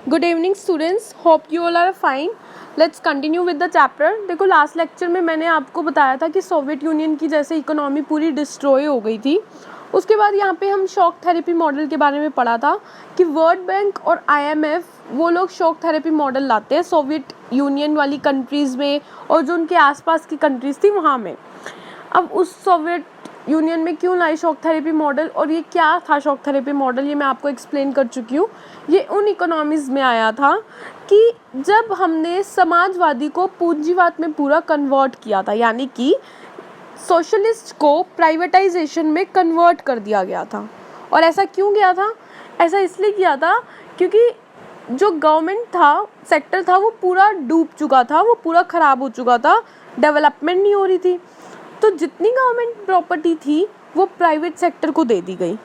Good evening students, hope you all are fine. Let's continue with the chapter. देखो, last lecture में मैंने आपको बताया था कि सोवियत यूनियन की जैसे इकोनॉमी पूरी डिस्ट्रॉय हो गई थी. उसके बाद यहाँ पे हम शॉक थेरेपी मॉडल के बारे में पढ़ा था कि वर्ल्ड बैंक और IMF वो लोग शॉक थेरेपी मॉडल लाते हैं सोवियत यूनियन वाली कंट्रीज़ में और जो उनके आसपास की कंट्रीज़ थी वहाँ में. अब उस सोवियत यूनियन में क्यों लाई शॉक थेरेपी मॉडल और ये क्या था शॉक थेरेपी मॉडल, ये मैं आपको एक्सप्लेन कर चुकी हूँ. ये उन इकोनॉमीज़ में आया था कि जब हमने समाजवादी को पूंजीवाद में पूरा कन्वर्ट किया था, यानी कि सोशलिस्ट को प्राइवेटाइजेशन में कन्वर्ट कर दिया गया था. और ऐसा क्यों किया था? ऐसा इसलिए किया था क्योंकि जो गवर्नमेंट था, सेक्टर था, वो पूरा डूब चुका था, वो पूरा ख़राब हो चुका था, डेवलपमेंट नहीं हो रही थी. तो जितनी गवर्नमेंट प्रॉपर्टी थी वो प्राइवेट सेक्टर को दे दी गई.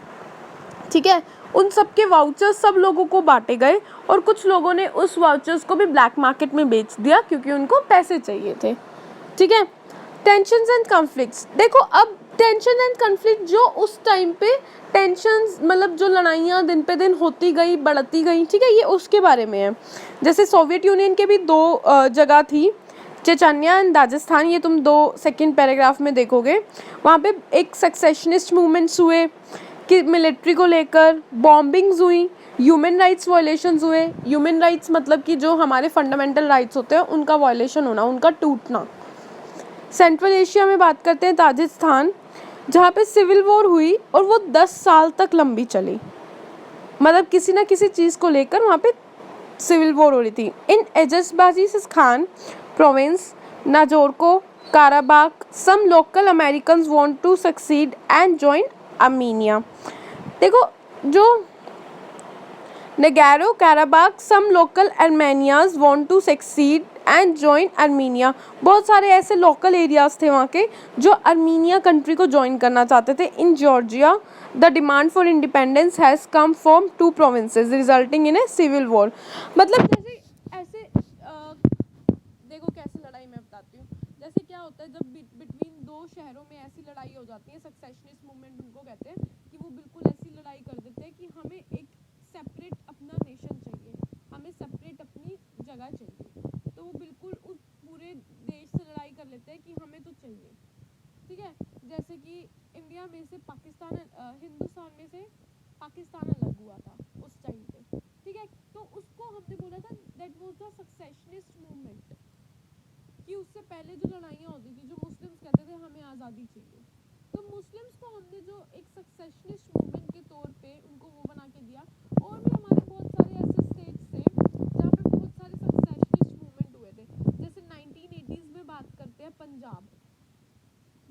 ठीक है, उन सब के वाउचर्स सब लोगों को बांटे गए और कुछ लोगों ने उस वाउचर्स को भी ब्लैक मार्केट में बेच दिया क्योंकि उनको पैसे चाहिए थे. ठीक है. Tensions and conflicts. देखो, अब टेंशन एंड कॉन्फ्लिक्ट जो उस टाइम पे टेंशंस मतलब जो लड़ाइयाँ दिन पे दिन होती गई, बढ़ती गई, ठीक है, ये उसके बारे में है. जैसे सोवियत यूनियन के भी दो जगह थी, चेचन्या एंड राजस्थान. ये तुम 2 पैराग्राफ में देखोगे. वहाँ पे एक सक्सेशनिस्ट मूवमेंट्स हुए कि मिलिट्री को लेकर बॉम्बिंग्स हुई, ह्यूमन राइट्स वायलेशंस हुए. ह्यूमन राइट्स मतलब कि जो हमारे फंडामेंटल राइट्स होते हैं उनका वायलेशन होना, उनका टूटना. सेंट्रल एशिया में बात करते हैं, ताजिकिस्तान, जहाँ पे सिविल वॉर हुई और वो 10 साल तक लंबी चली. मतलब किसी ना किसी चीज़ को लेकर वहाँ पे सिविल वॉर हो रही थी. In Azerbaijan province, Nagorno, Karabakh, some local Americans want to succeed and join Armenia. देखो, जो Nagorno Karabakh, some local Armenians want to succeed and join Armenia. बहुत सारे ऐसे लोकल एरियाज थे वहाँ के जो आर्मीनिया कंट्री को ज्वाइन करना चाहते थे. In Georgia the demand for independence has come from 2 provinces resulting in a civil war. मतलब जैसे ऐसे देखो कैसे लड़ाई मैं बताती हूँ. जैसे क्या होता है जब बिटवीन दो शहरों में ऐसी लड़ाई हो जाती है, सक्सेशनिस्ट मूवमेंट उनको कहते हैं, कि वो बिल्कुल ऐसी लड़ाई कर देते हैं कि हमें एक सेपरेट अपना नेशन चाहिए, हमें सेपरेट अपनी जगह चाहिए. तो वो बिल्कुल उस पूरे देश से लड़ाई कर लेते हैं कि हमें तो चाहिए. ठीक है. जैसे कि इंडिया में से पाकिस्तान, हिंदुस्तान में से पाकिस्तान अलग हुआ था उस टाइम पे. ठीक है. तो उसको हमने बोला था दैट वाज द सक्सेशनिस्ट मूवमेंट, कि उससे पहले जो लड़ाइयाँ होती थी, जो मुस्लिम्स कहते थे हमें आज़ादी चाहिए, तो मुस्लिम्स को हमने जो एक सक्सेशनिस्ट मूवमेंट के तौर पे उनको वो बना के दिया. और भी हमारे बहुत सारे ऐसे स्टेट्स थे जहाँ पे बहुत सारे सक्सेशनिस्ट मूवमेंट हुए थे. जैसे 1980s में बात करते हैं, पंजाब.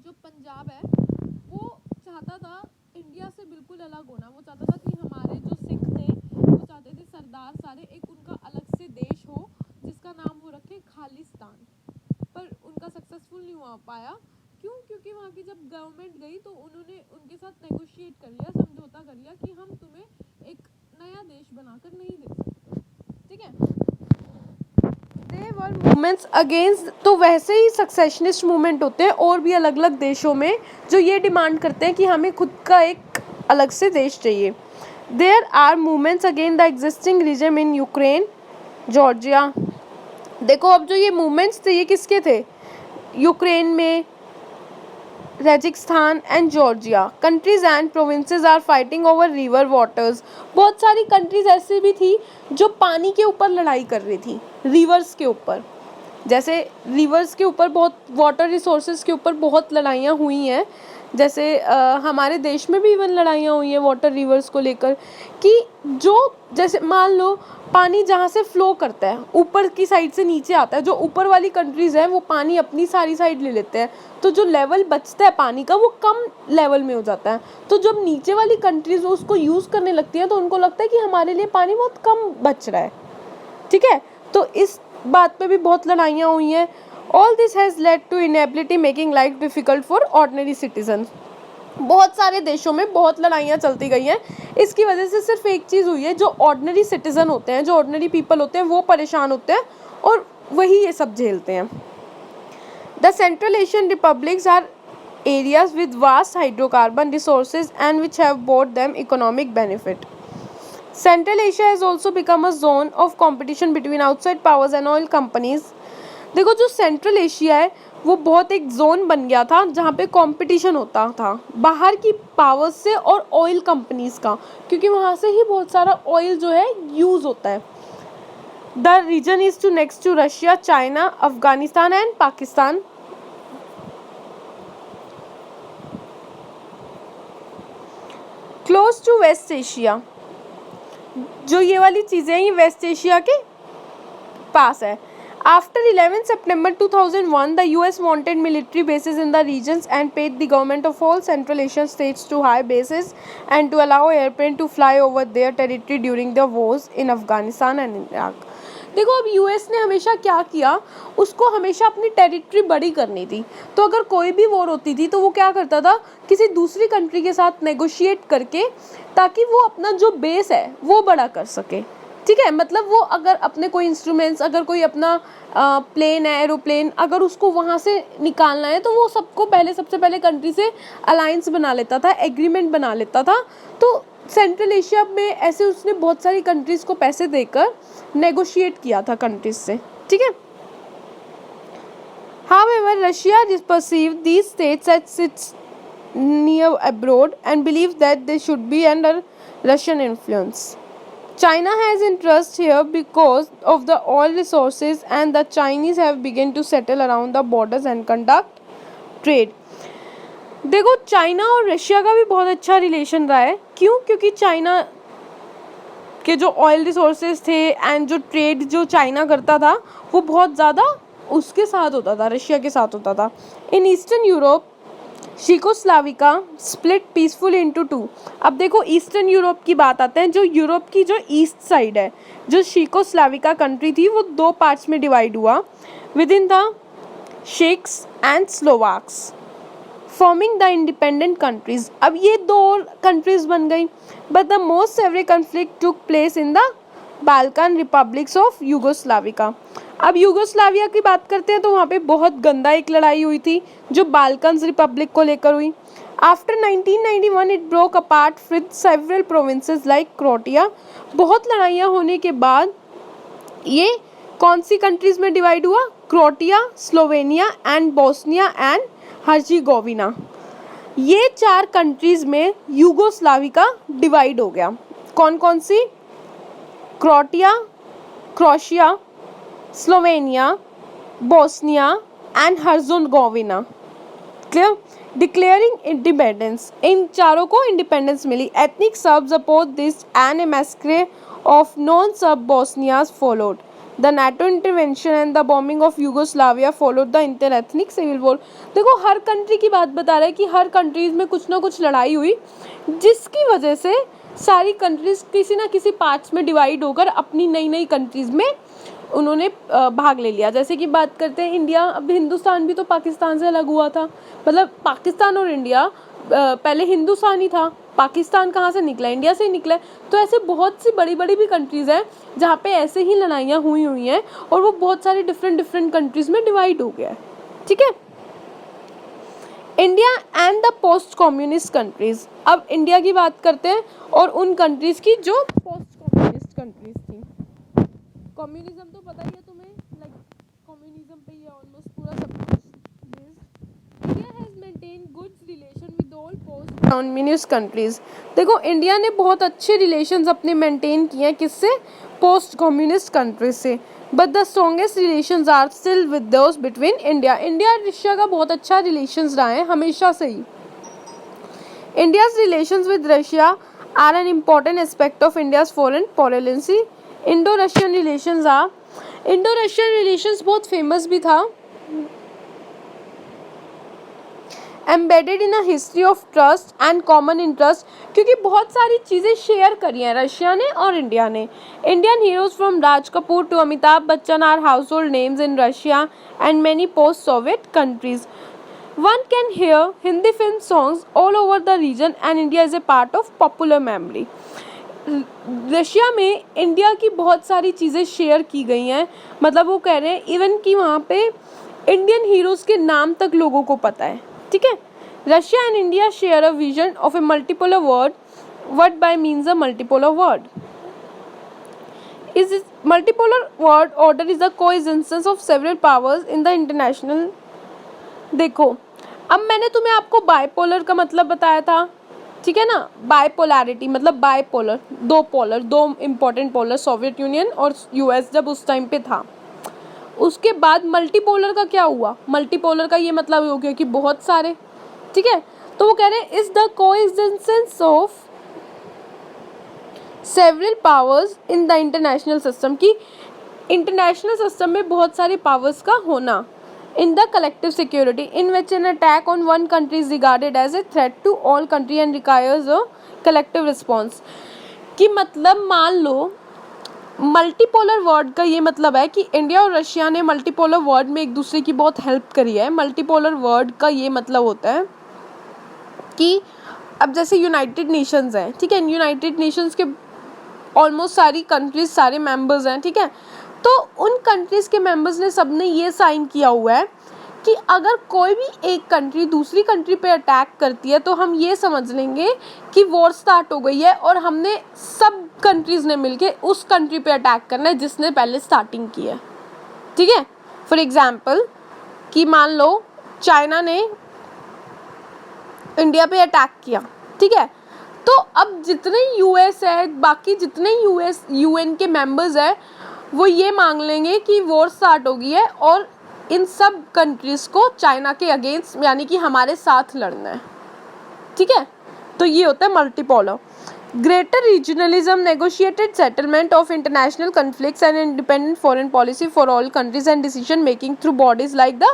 जो पंजाब है वो चाहता था इंडिया से बिल्कुल अलग होना. वो चाहता था कि हमारे जो सिख थे वो चाहते थे सरदार सारे एक उनका अलग से देश हो जिसका नाम वो रखे खालिस्तान. पर उनका सक्सेसफुल नहीं हो पाया. क्यों? क्योंकि वहाँ की जब गवर्नमेंट गई तो उन्होंने उनके साथ नेगोशिएट कर लिया, समझौता कर लिया कि हम तुम्हें एक नया देश बनाकर नहीं दे सकते. ठीक है. दे वर मूवमेंट्स अगेंस्ट. तो वैसे ही सक्सेशनिस्ट मूवमेंट होते हैं और भी अलग अलग देशों में जो ये डिमांड करते हैं कि हमें खुद का एक अलग से देश चाहिए. There are movements against the existing regime in Ukraine, Georgia. देखो, अब जो ये मूवमेंट्स थे ये किसके थे? यूक्रेन में, Rajasthan and Georgia. Countries and provinces are fighting over river waters. बहुत सारी कंट्रीज ऐसी भी थी जो पानी के ऊपर लड़ाई कर रही थी, रिवर्स के ऊपर. जैसे रिवर्स के ऊपर, बहुत वाटर रिसोर्सेज के ऊपर बहुत लड़ाइयाँ हुई हैं. जैसे हमारे देश में भी इवन लड़ाइयाँ हुई हैं वाटर रिवर्स को लेकर, कि जो जैसे मान लो पानी जहाँ से फ्लो करता है ऊपर की साइड से नीचे आता है, जो ऊपर वाली कंट्रीज़ हैं वो पानी अपनी सारी साइड ले लेते हैं, तो जो लेवल बचता है पानी का वो कम लेवल में हो जाता है. तो जब नीचे वाली कंट्रीज़ उसको यूज़ करने लगती हैं तो उनको लगता है कि हमारे लिए पानी बहुत कम बच रहा है. ठीक है. तो इस बात पे भी बहुत लड़ाइयाँ हुई हैं. All this has led to inability making life difficult for ordinary citizen. बहुत सारे देशों में बहुत लड़ाइयाँ चलती गई हैं. इसकी वजह से सिर्फ एक चीज़ हुई है, जो ऑर्डिनरी सिटीज़न होते हैं, जो ऑर्डिनरी पीपल होते हैं वो परेशान होते हैं और वही ये सब झेलते हैं. The central Asian republics are areas with vast hydrocarbon resources and which have brought them economic benefit. Central Asia has also become a zone of competition between outside powers and oil companies. देखो जो central Asia है वो बहुत एक zone बन गया था जहाँ पे कंपटीशन होता था बाहर की पावर्स से और ऑयल कंपनीज का, क्योंकि वहाँ से ही बहुत सारा ऑयल जो है यूज होता है. The region is to next to Russia, China, Afghanistan and Pakistan. Close to west Asia, जो ये वाली चीज़ें हैं ये वेस्ट एशिया के पास है. After 11 September 2001, the US wanted military bases in the regions and paid the government of all Central Asian states to hire bases and to allow airplane to fly over their territory during the wars in Afghanistan and Iraq. देखो अब US ने हमेशा क्या किया, उसको हमेशा अपनी territory बड़ी करनी थी. तो अगर कोई भी वॉर होती थी तो वो क्या करता था, किसी दूसरी कंट्री के साथ नेगोशिएट करके ताकि वो अपना जो बेस है वो बड़ा कर सके. ठीक है, मतलब वो अगर अपने कोई इंस्ट्रूमेंट्स, अगर कोई अपना प्लेन है, एरोप्लेन, अगर उसको वहाँ से निकालना है तो वो सबको सबसे पहले कंट्री से अलायंस बना लेता था, एग्रीमेंट बना लेता था. तो सेंट्रल एशिया में ऐसे उसने बहुत सारी कंट्रीज को पैसे देकर नेगोशिएट किया था कंट्रीज से. ठीक है. However, Russia perceived these states as its near abroad and believed that they should be under Russian influence. China has interest here because of the oil resources and the Chinese have begun to settle around the borders and conduct trade. देखो China और Russia का भी बहुत अच्छा relation रहा है. क्यों? क्योंकि चाइना के जो ऑयल रिसोर्सेज थे एंड जो ट्रेड जो चाइना करता था वो बहुत ज़्यादा उसके साथ होता था, रशिया के साथ होता था. In eastern Europe Czechoslovakia split peacefully into 2. अब देखो ईस्टर्न यूरोप की बात आते हैं. जो यूरोप की जो ईस्ट साइड है, जो शीकोस्लाविका कंट्री थी, वो 2 पार्ट्स में डिवाइड हुआ with in the Czechs and Slovaks forming the independent countries. अब ये 2 कंट्रीज बन गई. But the most severe conflict took place in the Balkan republics of Yugoslavia. अब यूगोस्लाविया की बात करते हैं तो वहाँ पे बहुत गंदा एक लड़ाई हुई थी जो बाल्कन्स रिपब्लिक को लेकर हुई. After 1991 it broke apart with several provinces like Croatia. बहुत लड़ाइयाँ होने के बाद ये कौन सी कंट्रीज में डिवाइड हुआ? Croatia, Slovenia and Bosnia and Herzegovina. ये 4 कंट्रीज में यूगोस्लाविका डिवाइड हो गया. कौन कौन सी? Croatia, Croatia, Slovenia, Bosnia and Herzegovina. Clear? Declaring independence. इन चारों को इंडिपेंडेंस मिली. Ethnic Serbs oppose this and a massacre of non Serb Bosnians followed. The NATO intervention and the bombing of Yugoslavia followed the inter ethnic civil war. देखो हर country की बात बता रहा है कि हर कंट्रीज में कुछ ना कुछ लड़ाई हुई जिसकी वजह से सारी कंट्रीज किसी ना किसी पार्ट्स में डिवाइड होकर अपनी नई नई कंट्रीज में उन्होंने भाग ले लिया. जैसे कि बात करते हैं इंडिया. अब हिंदुस्तान भी तो पाकिस्तान से अलग हुआ था. मतलब पाकिस्तान और इंडिया पहले हिंदुस्तान ही था. पाकिस्तान कहाँ से निकला? इंडिया से ही निकला. तो ऐसे बहुत सी बड़ी बड़ी भी कंट्रीज़ हैं जहाँ पे ऐसे ही लड़ाइयाँ हुई हैं और वो बहुत सारी डिफरेंट कंट्रीज़ में डिवाइड हो गया है. ठीक है. India and the post communist countries. अब इंडिया की बात करते हैं और उन कंट्रीज़ की जो पोस्ट कम्युनिस्ट कंट्रीज़ थी. कम्युनिज्म तो पता ही है तुम्हें, लाइक कम्युनिज्म पे ही ऑलमोस्ट पूरा सब कुछ. India has maintain good relation with all post communist countries. देखो इंडिया ने बहुत अच्छे रिलेशंस अपने मेंटेन किए हैं किससे? पोस्ट कम्युनिस्ट कंट्रीज से. But the strongest relations are still with those between India. India और रशिया का बहुत अच्छा रिलेशंस रहा है हमेशा से ही. India's relations with Russia are an important aspect of India's foreign policy. Indo Russian relations uh. Indo Russian relations बहुत फेमस भी था. Embedded in a history of trust and common interest. क्योंकि बहुत सारी चीज़ें शेयर करी हैं रशिया ने और इंडिया ने. Indian heroes from Raj Kapoor to Amitabh Bachchan are household names in Russia and many post Soviet countries. One can hear Hindi film songs all over the region and India is a part of popular memory. Russia में India की बहुत सारी चीज़ें share की गई हैं. मतलब वो कह रहे हैं इवन कि वहाँ पे इंडियन हीरोज़ के नाम तक लोगों को पता है. ठीक है. Russia and India share a vision of A multipolar world. Word by means a multipolar world. is multipolar world order is a coexistence of several powers in the international। देखो, अब मैंने तुम्हें आपको बाइपोलर का मतलब बताया था, ठीक है ना। बाइपोलैरिटी मतलब बाइपोलर, दो पोलर, दो इंपॉर्टेंट पोलर, सोवियत यूनियन और यूएस जब उस टाइम पे था। उसके बाद मल्टीपोलर का क्या हुआ? मल्टीपोलर का ये मतलब हो गया कि बहुत सारे, ठीक है। तो वो कह रहे हैं is the coexistence of several powers in the international system, की इंटरनेशनल सिस्टम में बहुत सारे पावर्स का होना। In the collective security in which an attack on one country is regarded as a threat to all country and requires a collective response. कि मतलब मान लो multipolar word का ये मतलब है कि इंडिया और रशिया ने मल्टीपोलर वर्ड में एक दूसरे की बहुत हेल्प करी है। मल्टीपोलर वर्ड का ये मतलब होता है कि अब जैसे यूनाइटेड नेशंस हैं, ठीक है, यूनाइटेड नेशंस के ऑलमोस्ट सारी कंट्रीज, सारे मेंबर्स हैं, ठीक है। तो उन कंट्रीज के मेंबर्स ने सबने ये साइन किया हुआ है कि अगर कोई भी एक कंट्री दूसरी कंट्री पे अटैक करती है तो हम ये समझ लेंगे कि वॉर स्टार्ट हो गई है और हमने सब कंट्रीज ने मिलके उस कंट्री पे अटैक करना है जिसने पहले स्टार्टिंग की है, ठीक है। फॉर एग्जाम्पल कि मान लो चाइना ने इंडिया पे अटैक किया, ठीक है। तो अब जितने यूएस है, बाकी जितने यूएस यूएन के मेंबर्स हैं, वो ये मांग लेंगे कि वॉर स्टार्ट हो गई है और इन सब कंट्रीज़ को चाइना के अगेंस्ट यानी कि हमारे साथ लड़ना है, ठीक है। तो ये होता है multipolar. Greater regionalism negotiated settlement of international conflicts and independent foreign policy for all countries and decision making through bodies like the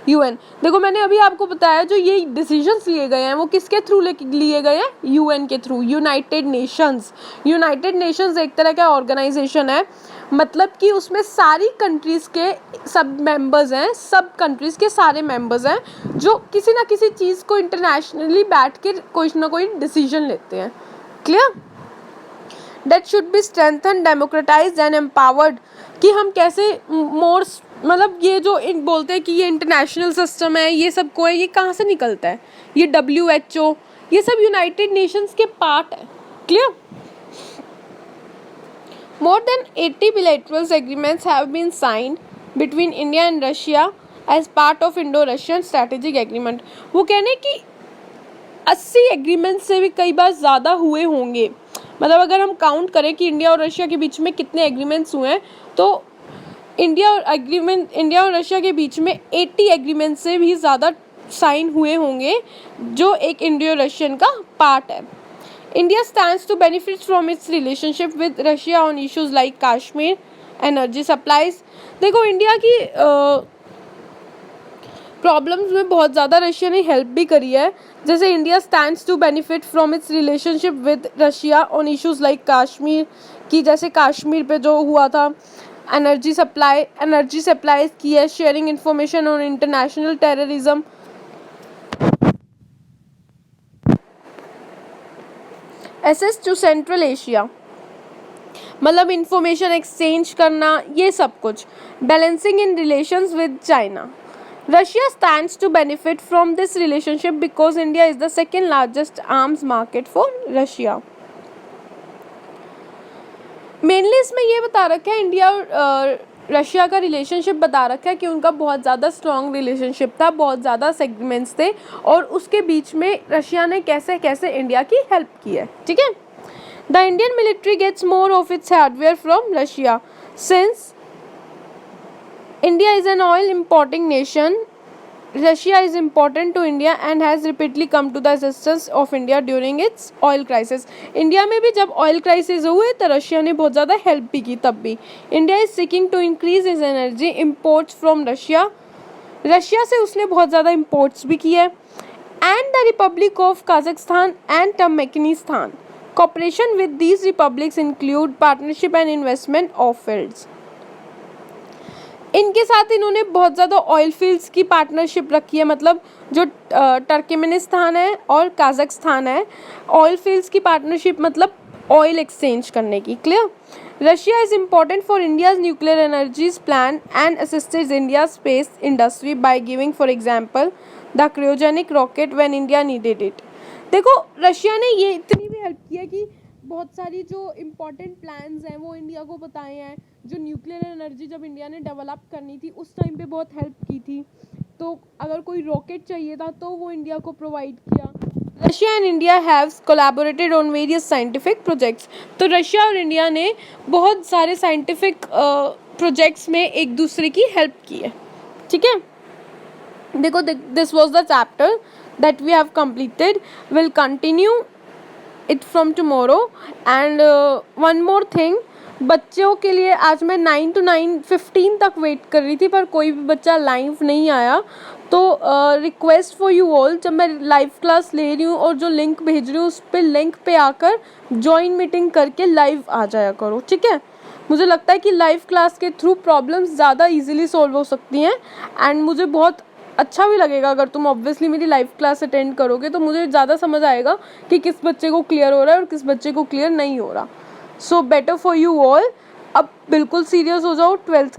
UN. देखो मैंने अभी आपको बताया जो ये डिसीजंस लिए गए हैं वो किसके थ्रू लिए गए हैं? यूएन के through, United Nations. United Nations एक तरह का ऑर्गेनाइजेशन है, मतलब कि उसमें सारी कंट्रीज़ के सब मेंबर्स हैं, सब कंट्रीज़ के सारे मेंबर्स हैं जो किसी ना किसी चीज़ को इंटरनेशनली बैठ के कोई ना कोई डिसीजन लेते हैं। Clear? That should be strengthen, democratised and empowered. कि हम कैसे मोर मतलब ये जो बोलते हैं कि ये इंटरनेशनल सिस्टम है, ये सब को है, ये कहाँ से निकलता है? ये WHO, ये सब यूनाइटेड नेशंस के पार्ट है। Clear? More than 80 bilateral agreements have been signed between India and Russia as part of Indo-Russian Strategic Agreement। वो कहने कि 80 एग्रीमेंट से भी कई बार ज़्यादा हुए होंगे। मतलब अगर हम काउंट करें कि इंडिया और रशिया के बीच में कितने एग्रीमेंट्स हुए हैं तो इंडिया और रशिया के बीच में 80 एग्रीमेंट से भी ज़्यादा साइन हुए होंगे जो एक इंडियो रशियन का पार्ट है। India stands to benefit from its relationship with Russia on issues like Kashmir, energy supplies। देखो इंडिया की प्रॉब्लम्स में बहुत ज़्यादा रशिया ने हेल्प भी करी है। जैसे India stands to benefit from its relationship with Russia on issues like Kashmir, की जैसे काश्मीर पे जो हुआ था, एनर्जी सप्लाईज की है, sharing information on international terrorism, access to central Asia, मतलब इंफॉर्मेशन एक्सचेंज करना, ये सब कुछ। Balancing in relations with China. Russia stands to benefit from this relationship because India is the second largest arms market for Russia। Mainly इसमें ये बता रखा है, इंडिया और रशिया का रिलेशनशिप बता रखा है कि उनका बहुत ज़्यादा स्ट्रॉन्ग रिलेशनशिप था, बहुत ज़्यादा सेगमेंट्स थे और उसके बीच में रशिया ने कैसे कैसे इंडिया की हेल्प की है, ठीक है। The Indian military gets more of its hardware from Russia since India is an oil importing nation. Russia is important to India and has repeatedly come to the assistance of India during its oil crisis। India में भी जब oil crisis हुए तो Russia ने बहुत ज़्यादा help भी की तब भी। India is seeking to increase is energy imports from Russia. Russia से उसने बहुत ज़्यादा इम्पोर्ट्स भी किए। And the republic of Kazakhstan and Turkmenistan. Cooperation with these republics include partnership and investment of fields. इनके साथ इन्होंने बहुत ज़्यादा ऑयल फील्ड्स की पार्टनरशिप रखी है, मतलब जो टर्कमेनिस्तान है और काजाकिस्तान है, ऑयल फील्ड्स की पार्टनरशिप मतलब ऑयल एक्सचेंज करने की। Clear? Russia is important for India's nuclear energies plan and assisted India space industry by giving for example the cryogenic rocket when India needed it. देखो Russia ने ये इतनी भी help की है कि बहुत सारी जो इम्पोर्टेंट प्लान्स हैं वो इंडिया को बताए हैं। जो न्यूक्लियर एनर्जी जब इंडिया ने डेवलप करनी थी उस टाइम पे बहुत हेल्प की थी। तो अगर कोई रॉकेट चाहिए था तो वो इंडिया को प्रोवाइड किया। Russia and India have collaborated on various scientific projects. तो रशिया और इंडिया ने बहुत सारे साइंटिफिक प्रोजेक्ट्स में एक दूसरे की हेल्प की है। ठीक है, देखो this was the chapter that we have completed. Will continue it from tomorrow. And one more thing, बच्चों के लिए आज मैं 9 to 9:15 तक वेट कर रही थी पर कोई भी बच्चा लाइव नहीं आया। तो रिक्वेस्ट फॉर यू ऑल, जब मैं लाइव क्लास ले रही हूँ और जो लिंक भेज रही हूँ उस पर लिंक पे आकर जॉइन मीटिंग करके लाइव आ जाया करो। ठीक है, मुझे लगता है कि लाइव क्लास के थ्रू प्रॉब्लम्स ज़्यादा इजीली सॉल्व हो सकती हैं। एंड मुझे बहुत अच्छा भी लगेगा अगर तुम ऑब्वियसली मेरी लाइव क्लास अटेंड करोगे, तो मुझे ज़्यादा समझ आएगा कि किस बच्चे को क्लियर हो रहा है और किस बच्चे को क्लियर नहीं हो रहा। So better for you all. अब बिल्कुल सीरियस हो जाओ, 12th